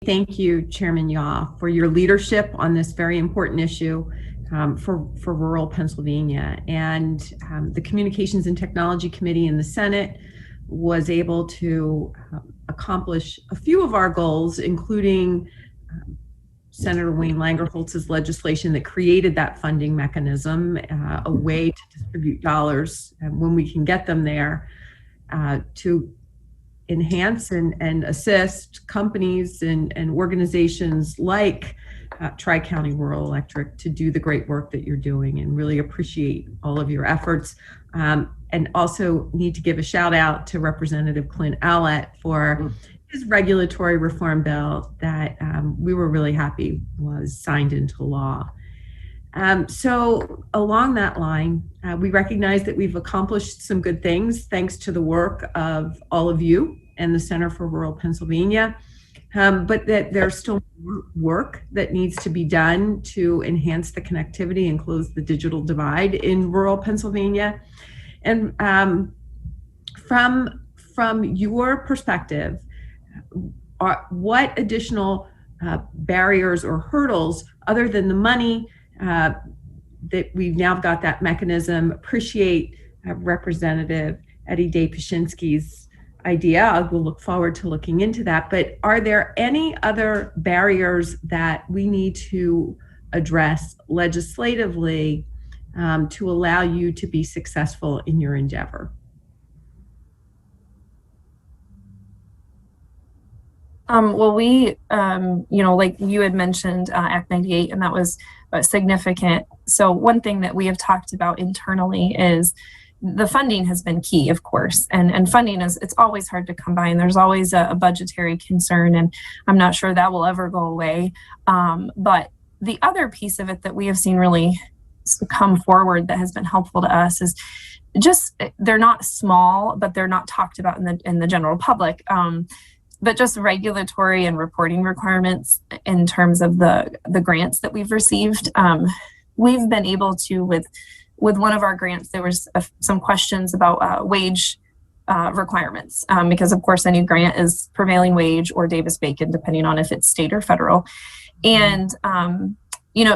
thank you, Chairman Yaw, for your leadership on this very important issue for rural Pennsylvania. And the Communications and Technology Committee in the Senate was able to accomplish a few of our goals, including Senator Wayne Langerholtz's legislation that created that funding mechanism, a way to distribute dollars when we can get them there, to enhance and assist companies and organizations like Tri-County Rural Electric to do the great work that you're doing, and really appreciate all of your efforts. And also need to give a shout out to Representative Clint Owlett for his regulatory reform bill that we were really happy was signed into law. So along that line, we recognize that we've accomplished some good things thanks to the work of all of you and the Center for Rural Pennsylvania, but that there's still more work that needs to be done to enhance the connectivity and close the digital divide in rural Pennsylvania. And from your perspective, what additional barriers or hurdles, other than the money, that we've now got that mechanism? Appreciate Representative Eddie Day-Pashinsky's idea. I will look forward to looking into that. But are there any other barriers that we need to address legislatively to allow you to be successful in your endeavor? Well, we, like you had mentioned, Act 98, and that was significant. So one thing that we have talked about internally is the funding has been key, of course, and funding it's always hard to come by, and there's always a budgetary concern, and I'm not sure that will ever go away. But the other piece of it that we have seen really come forward that has been helpful to us is just, they're not small, but they're not talked about in the general public. But just regulatory and reporting requirements in terms of the grants that we've received. We've been able to, with one of our grants, there was some questions about wage requirements, because of course any grant is prevailing wage or Davis-Bacon, depending on if it's state or federal. And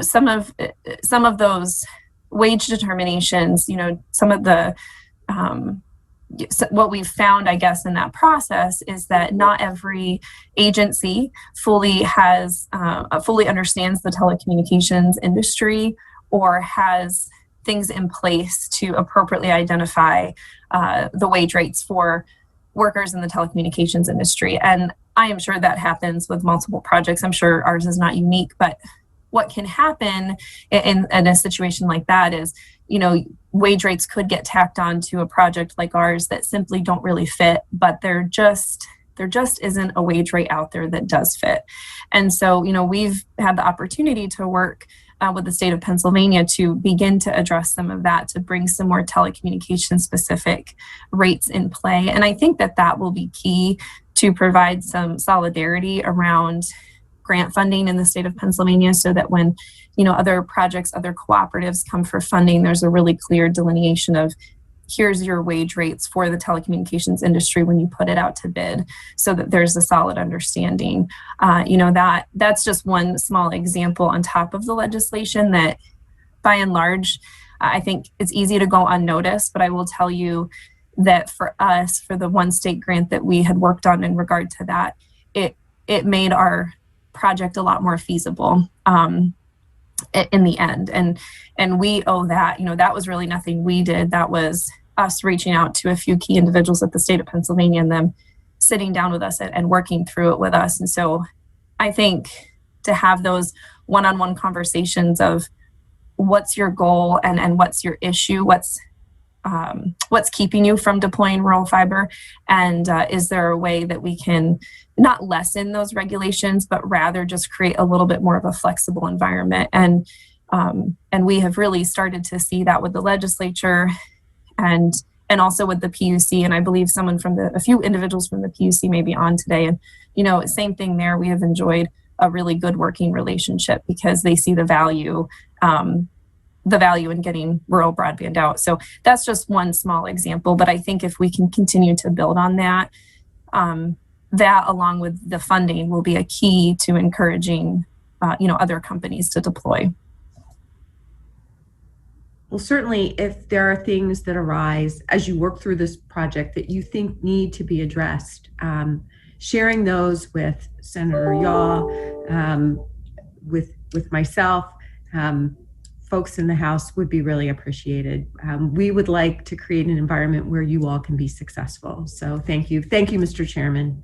some of those wage determinations, some of the what we've found, I guess, in that process is that not every agency fully understands the telecommunications industry or has things in place to appropriately identify the wage rates for workers in the telecommunications industry. And I am sure that happens with multiple projects. I'm sure ours is not unique, but what can happen in a situation like that is, wage rates could get tacked on to a project like ours that simply don't really fit, but there just isn't a wage rate out there that does fit. And so, we've had the opportunity to work with the state of Pennsylvania to begin to address some of that, to bring some more telecommunication specific rates in play. And I think that will be key to provide some solidarity around grant funding in the state of Pennsylvania, so that when other projects, other cooperatives come for funding, there's a really clear delineation of here's your wage rates for the telecommunications industry when you put it out to bid, so that there's a solid understanding. That's just one small example on top of the legislation that, by and large, I think it's easy to go unnoticed. But I will tell you that for us, for the one state grant that we had worked on in regard to that, it made our project a lot more feasible in the end, and we owe that. That was really nothing we did. That was us reaching out to a few key individuals at the state of Pennsylvania and them sitting down with us and working through it with us. And so I think to have those one-on-one conversations of what's your goal and what's your issue, what's keeping you from deploying rural fiber, and is there a way that we can not lessen those regulations, but rather just create a little bit more of a flexible environment. And we have really started to see that with the legislature and also with the PUC. And I believe a few individuals from the PUC may be on today. And, same thing there. We have enjoyed a really good working relationship because they see the value in getting rural broadband out. So that's just one small example. But I think if we can continue to build on that, that, along with the funding, will be a key to encouraging other companies to deploy. Well, certainly, if there are things that arise as you work through this project that you think need to be addressed, sharing those with Senator Yaw, with myself, folks in the House would be really appreciated. We would like to create an environment where you all can be successful. So thank you, Mr. Chairman.